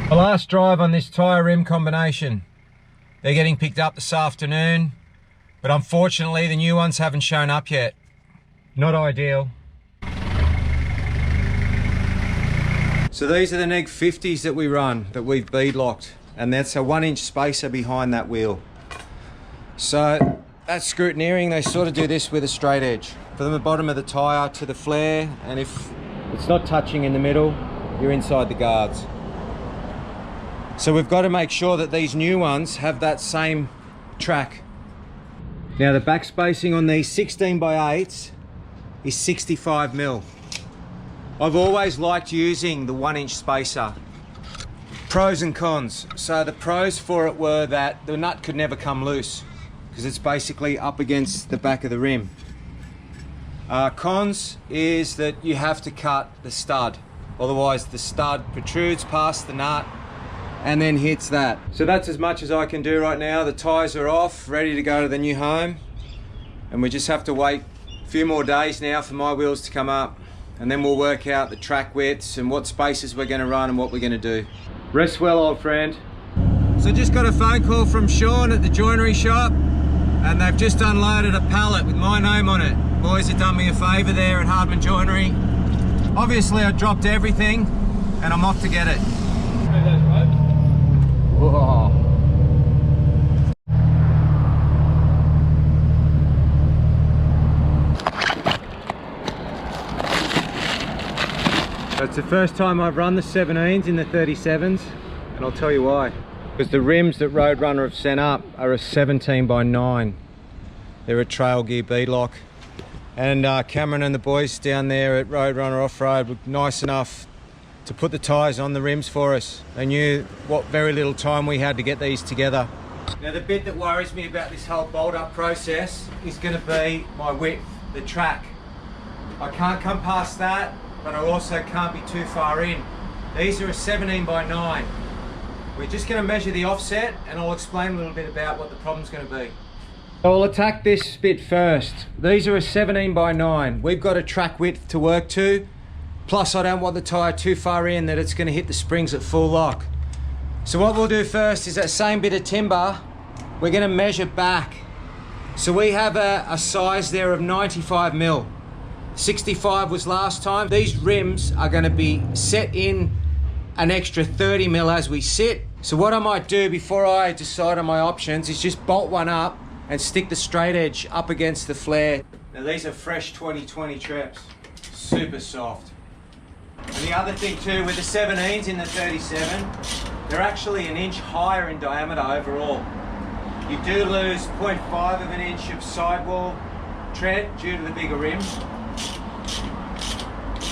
The last drive on this tyre rim combination. They're getting picked up this afternoon, but unfortunately the new ones haven't shown up yet. Not ideal. So these are the Neg 50s that we run, that we've bead locked, and that's a 1-inch spacer behind that wheel. So that's scrutineering. They sort of do this with a straight edge from the bottom of the tyre to the flare, and if it's not touching in the middle, you're inside the guards. So we've got to make sure that these new ones have that same track. Now the back spacing on these 16x8s is 65 mil. I've always liked using the 1-inch spacer. Pros and cons. So the pros for it were that the nut could never come loose because it's basically up against the back of the rim. Cons is that you have to cut the stud, otherwise the stud protrudes past the nut and then hits that. So that's as much as I can do right now. The tyres are off, ready to go to the new home, and we just have to wait a few more days now for my wheels to come up, and then we'll work out the track widths and what spaces we're going to run and what we're going to do. Rest well, old friend. So just got a phone call from Sean at the joinery shop, and they've just unloaded a pallet with my name on it. Boys have done me a favour there at Hardman Joinery. Obviously I dropped everything and I'm off to get it. Whoa. So it's the first time I've run the 17s in the 37s, and I'll tell you why. Because the rims that Roadrunner have sent up are a 17x9. They're a trail gear beadlock. And Cameron and the boys down there at Roadrunner Offroad were nice enough to put the tyres on the rims for us. They knew what very little time we had to get these together. Now the bit that worries me about this whole bolt up process is going to be my width, the track. I can't come past that, but I also can't be too far in. These are a 17x9. We're just going to measure the offset and I'll explain a little bit about what the problem's going to be. So I'll attack this bit first. These are a 17x9. We've got a track width to work to. Plus I don't want the tyre too far in that it's going to hit the springs at full lock. So what we'll do first is that same bit of timber, we're going to measure back. So we have a size there of 95 mil. 65 was last time. These rims are going to be set in an extra 30 mil as we sit. So what I might do before I decide on my options is just bolt one up and stick the straight edge up against the flare. Now these are fresh 2020 treps, super soft. And the other thing too, with the 17s in the 37, they're actually an inch higher in diameter overall. You do lose 0.5 of an inch of sidewall tread due to the bigger rims.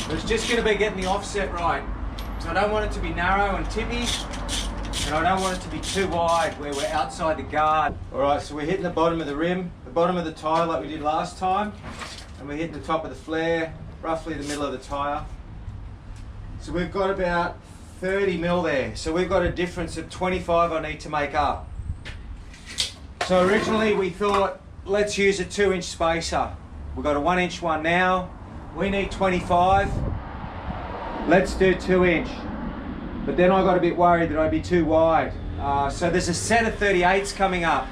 But it's just going to be getting the offset right. So I don't want it to be narrow and tippy, and I don't want it to be too wide where we're outside the guard. Alright, so we're hitting the bottom of the rim, the bottom of the tyre like we did last time, and we're hitting the top of the flare, roughly the middle of the tyre. So we've got about 30 mil there. So we've got a difference of 25 I need to make up. So originally we thought, let's use a 2-inch spacer. We've got a 1-inch one now. We need 25. Let's do 2-inch. But then I got a bit worried that I'd be too wide. So there's a set of 38s coming up.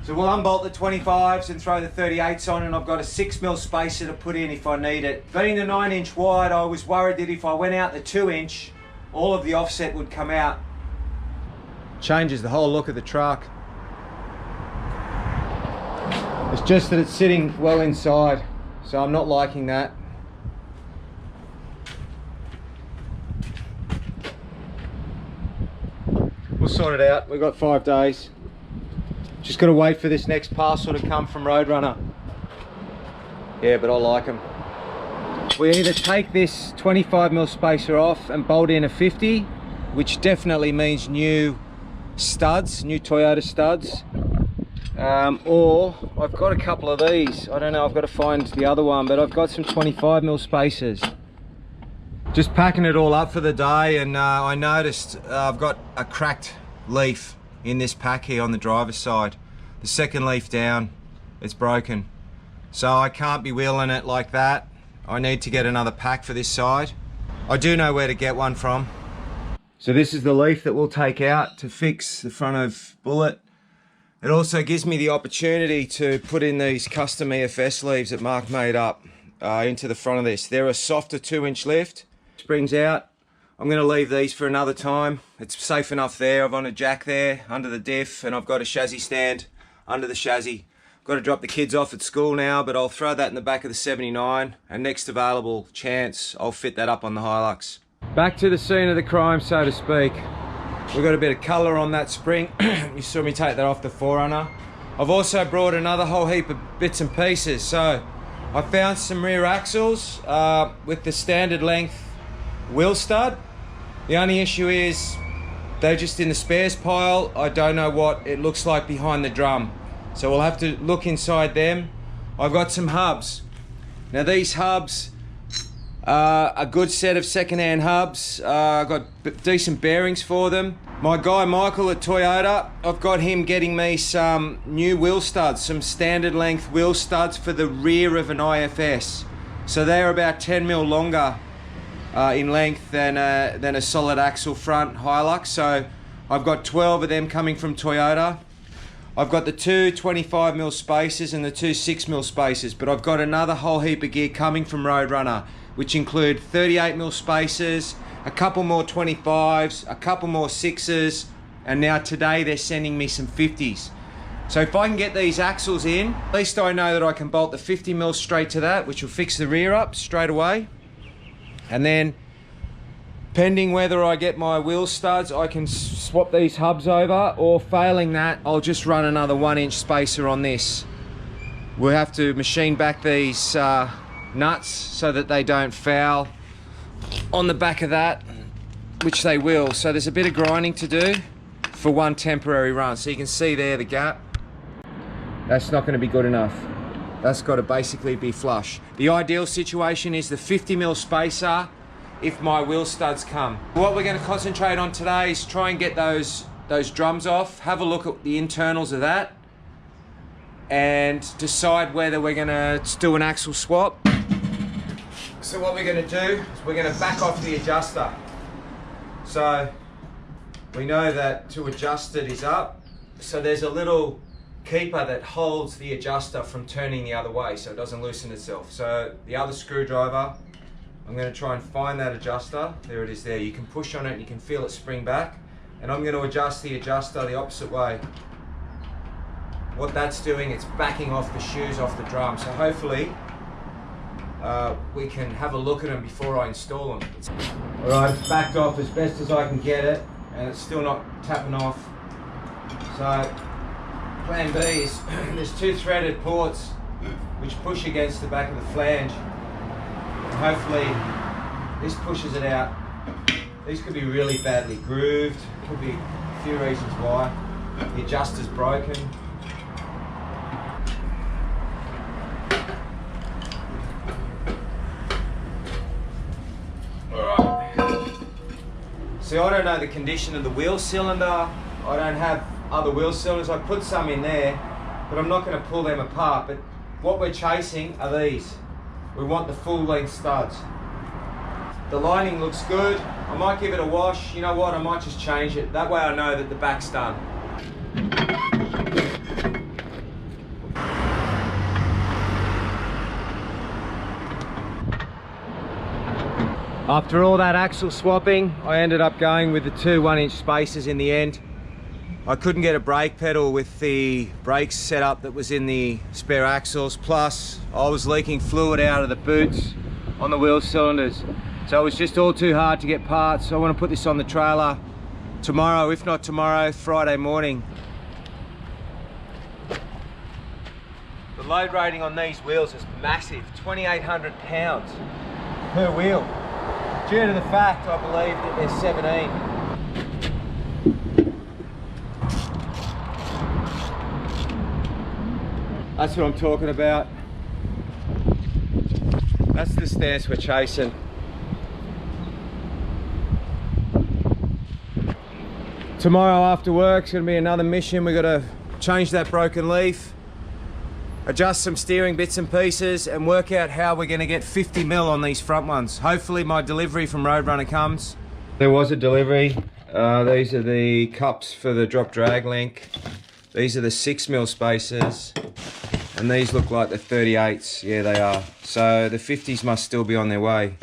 So we'll unbolt the 25s and throw the 38s on, and I've got a 6 mil spacer to put in if I need it. Being the 9-inch wide, I was worried that if I went out the 2-inch, all of the offset would come out. Changes the whole look of the truck. It's just that it's sitting well inside, so I'm not liking that. We'll sort it out. We've got 5 days. Just got to wait for this next parcel to come from Roadrunner. Yeah, but I like them. We either take this 25 mil spacer off and bolt in a 50, which definitely means new studs, new Toyota studs, or I've got a couple of these. I don't know, I've got to find the other one, but I've got some 25 mil spacers. Just packing it all up for the day, and I noticed I've got a cracked leaf in this pack here on the driver's side. The second leaf down, it's broken. So I can't be wheeling it like that. I need to get another pack for this side. I do know where to get one from. So this is the leaf that we'll take out to fix the front of Bullet. It also gives me the opportunity to put in these custom EFS leaves that Mark made up into the front of this. They're a softer 2-inch lift. Springs out. I'm going to leave these for another time. It's safe enough there. I've on a jack there under the diff, and I've got a chassis stand under the chassis. Got to drop the kids off at school now, but I'll throw that in the back of the 79, and next available chance I'll fit that up on the HiLux. Back to the scene of the crime, so to speak. We've got a bit of colour on that spring. You saw me take that off the 4Runner. I've also brought another whole heap of bits and pieces. So I found some rear axles with the standard length wheel stud. The only issue is they're just in the spares pile. I don't know what it looks like behind the drum, so we'll have to look inside them. I've got some hubs. Now these hubs are a good set of second-hand hubs. I've got decent bearings for them. My guy Michael at Toyota, I've got him getting me some new wheel studs, some standard length wheel studs for the rear of an IFS. So they're about 10 mil longer in length than a solid axle front HiLux. So I've got 12 of them coming from Toyota. I've got the two 25mm spacers and the two 6mm spacers, but I've got another whole heap of gear coming from Roadrunner, which include 38mm spacers, a couple more 25s, a couple more 6s, and now today they're sending me some 50s. So if I can get these axles in, at least I know that I can bolt the 50mm straight to that, which will fix the rear up straight away. And then, pending whether I get my wheel studs, I can swap these hubs over, or failing that, I'll just run another 1-inch spacer on this. We'll have to machine back these nuts so that they don't foul on the back of that, which they will. So there's a bit of grinding to do for one temporary run. So you can see there the gap. That's not going to be good enough. That's got to basically be flush. The ideal situation is the 50mm spacer if my wheel studs come. What we're going to concentrate on today is try and get those drums off, have a look at the internals of that, and decide whether we're going to do an axle swap. So what we're going to do is we're going to back off the adjuster. So we know that to adjust it is up. So there's a little keeper that holds the adjuster from turning the other way so it doesn't loosen itself. So the other screwdriver, I'm going to try and find that adjuster. There it is there. You can push on it and you can feel it spring back. And I'm going to adjust the adjuster the opposite way. What that's doing, it's backing off the shoes off the drum. So hopefully we can have a look at them before I install them. Alright, it's backed off as best as I can get it, and it's still not tapping off. So plan B is there's two threaded ports which push against the back of the flange. And hopefully this pushes it out. These could be really badly grooved. Could be a few reasons why. The adjuster's broken. Alright. See, I don't know the condition of the wheel cylinder. I don't have other wheel cylinders. I put some in there, but I'm not going to pull them apart. But what we're chasing are these. We want the full length studs. The lining looks good. I might give it a wash. You know what, I might just change it. That way I know that the back's done. After all that axle swapping, I ended up going with the two 1-inch spacers in the end. I couldn't get a brake pedal with the brakes setup that was in the spare axles, plus I was leaking fluid out of the boots on the wheel cylinders. So it was just all too hard to get parts. So I want to put this on the trailer tomorrow, if not tomorrow, Friday morning. The load rating on these wheels is massive, 2,800 pounds per wheel. Due to the fact, I believe, that they're 17. That's what I'm talking about. That's the stance we're chasing. Tomorrow after work's gonna be another mission. We've got to change that broken leaf, adjust some steering bits and pieces, and work out how we're gonna get 50mm on these front ones. Hopefully my delivery from Roadrunner comes There was a delivery. These are the cups for the drop drag link. These are the 6mm spacers. And these look like the 38s. Yeah, they are. So the 50s must still be on their way.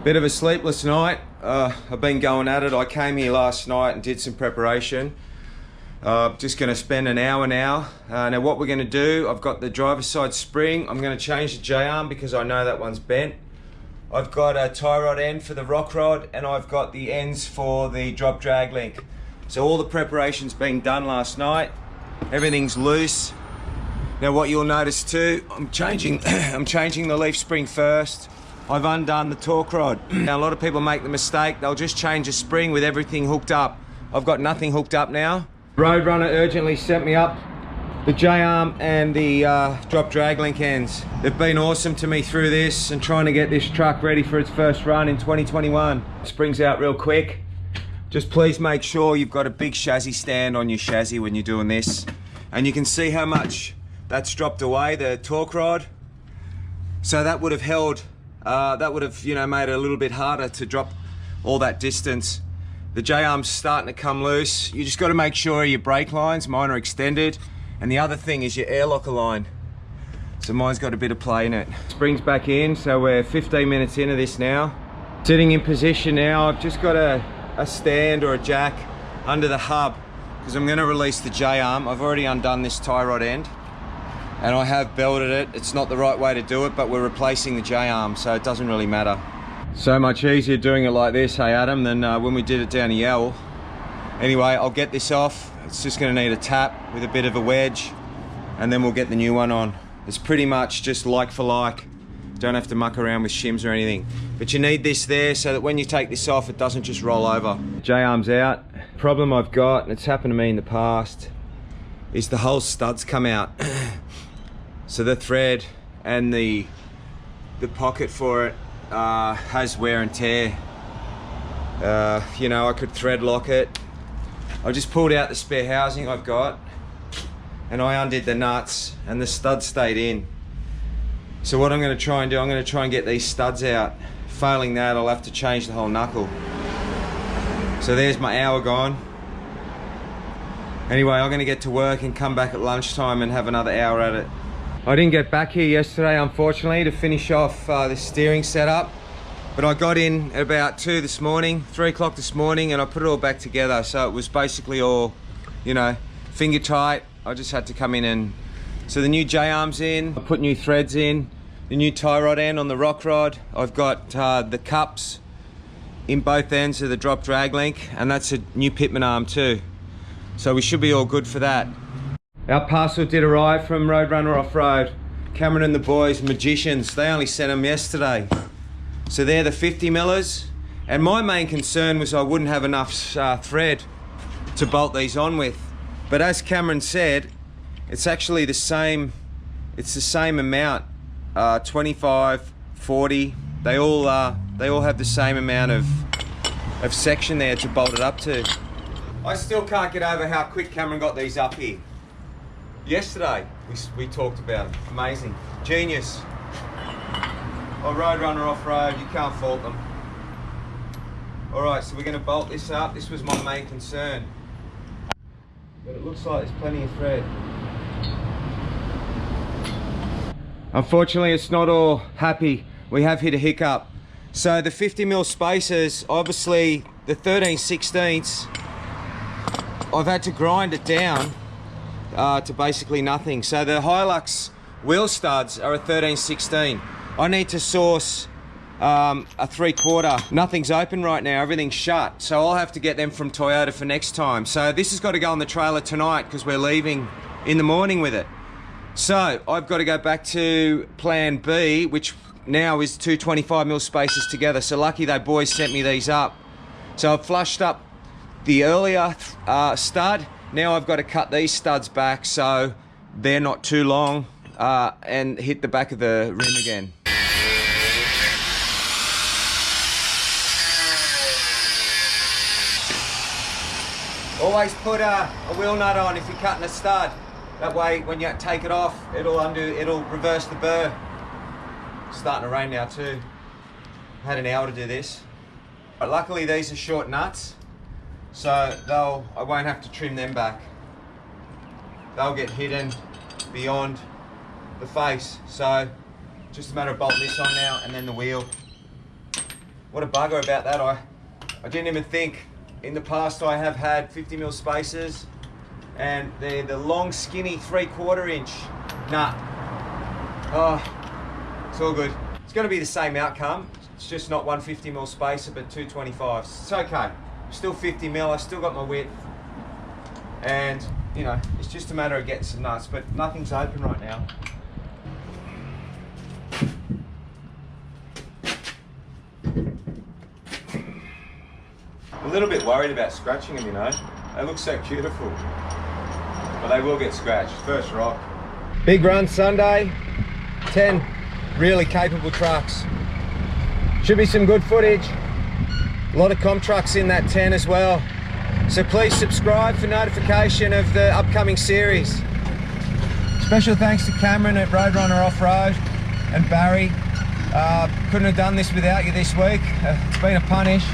Bit of a sleepless night. I've been going at it. I came here last night and did some preparation. Just going to spend an hour now. Now what we're going to do, I've got the driver's side spring. I'm going to change the J-arm because I know that one's bent. I've got a tie rod end for the rock rod, and I've got the ends for the drop drag link. So all the preparation's been done last night. Everything's loose. Now what you'll notice too, I'm changing the leaf spring first. I've undone the torque rod. Now a lot of people make the mistake, they'll just change a spring with everything hooked up. I've got nothing hooked up now. Roadrunner urgently sent me up the J-arm and the drop drag link ends. They've been awesome to me through this and trying to get this truck ready for its first run in 2021. Springs out real quick. Just please make sure you've got a big chassis stand on your chassis when you're doing this. And you can see how much that's dropped away, the torque rod. So that would have held, you know, made it a little bit harder to drop all that distance. The J-arm's starting to come loose. You just got to make sure your brake lines, mine are extended. And the other thing is your airlocker line. So mine's got a bit of play in it. Springs back in, so we're 15 minutes into this now. Sitting in position now, I've just got a stand or a jack under the hub because I'm going to release the J-arm. I've already undone this tie rod end and I have belted it. It's not the right way to do it, but we're replacing the J-arm, so it doesn't really matter. So much easier doing it like this, hey Adam, than when we did it down a Yowl. Anyway, I'll get this off. It's just going to need a tap with a bit of a wedge and then we'll get the new one on. It's pretty much just like for like. Don't have to muck around with shims or anything. But you need this there so that when you take this off, it doesn't just roll over. J-arm's out. Problem I've got, and it's happened to me in the past, is the whole studs come out. So the thread and the pocket for it has wear and tear. You know, I could thread lock it. I just pulled out the spare housing I've got and I undid the nuts and the studs stayed in. So what I'm going to try and do, I'm going to try and get these studs out. Failing that, I'll have to change the whole knuckle. So there's my hour gone. Anyway, I'm going to get to work and come back at lunchtime and have another hour at it. I didn't get back here yesterday, unfortunately, to finish off the steering setup. But I got in at about 2 this morning, 3 o'clock this morning, and I put it all back together. So it was basically all, you know, finger tight. I just had to come in and... So the new J-arm's in, I put new threads in, the new tie rod end on the rock rod. I've got the cups in both ends of the drop drag link, and that's a new pitman arm too. So we should be all good for that. Our parcel did arrive from Roadrunner Offroad. Cameron and the boys, magicians, they only sent them yesterday. So they're the 50 millers, and my main concern was I wouldn't have enough thread to bolt these on with. But as Cameron said, it's actually the same. It's the same amount, 25, 40. They all have the same amount of section there to bolt it up to. I still can't get over how quick Cameron got these up here. Yesterday we talked about it. Amazing, genius. Oh, Roadrunner Off-Road, you can't fault them. Alright, so we're going to bolt this up. This was my main concern. But it looks like there's plenty of thread. Unfortunately, it's not all happy. We have hit a hiccup. So the 50mm spacers, obviously the 13/16, I've had to grind it down to basically nothing. So the HiLux wheel studs are a 13/16. I need to source a 3/4. Nothing's open right now, everything's shut. So I'll have to get them from Toyota for next time. So this has got to go on the trailer tonight because we're leaving in the morning with it. So I've got to go back to plan B, which now is 2 25mm spacers together. So lucky they boys sent me these up. So I've flushed up the earlier stud. Now I've got to cut these studs back so they're not too long and hit the back of the rim again. Always put a wheel nut on if you're cutting a stud. That way, when you take it off, it'll reverse the burr. It's starting to rain now too. I had an hour to do this. But luckily these are short nuts, so I won't have to trim them back. They'll get hidden beyond the face. So just a matter of bolting this on now and then the wheel. What a bugger about that. I didn't even think. In the past I have had 50mm spacers and they're the long skinny 3/4 inch nut. Oh, it's all good. It's going to be the same outcome. It's just not 150mm spacer but 225s. It's okay. Still 50mm, I still got my width. And you know, it's just a matter of getting some nuts, but nothing's open right now. A little bit worried about scratching them, you know. They look so beautiful, but they will get scratched. First rock. Big run Sunday, 10 really capable trucks. Should be some good footage. A lot of comp trucks in that 10 as well. So please subscribe for notification of the upcoming series. Special thanks to Cameron at Roadrunner Offroad and Barry. Couldn't have done this without you this week. It's been a punish.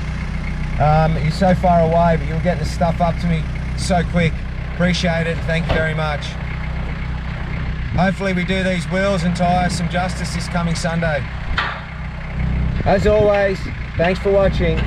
You're so far away, but you're getting the stuff up to me so quick. Appreciate it. Thank you very much. Hopefully we do these wheels and tyres some justice this coming Sunday. As always, thanks for watching.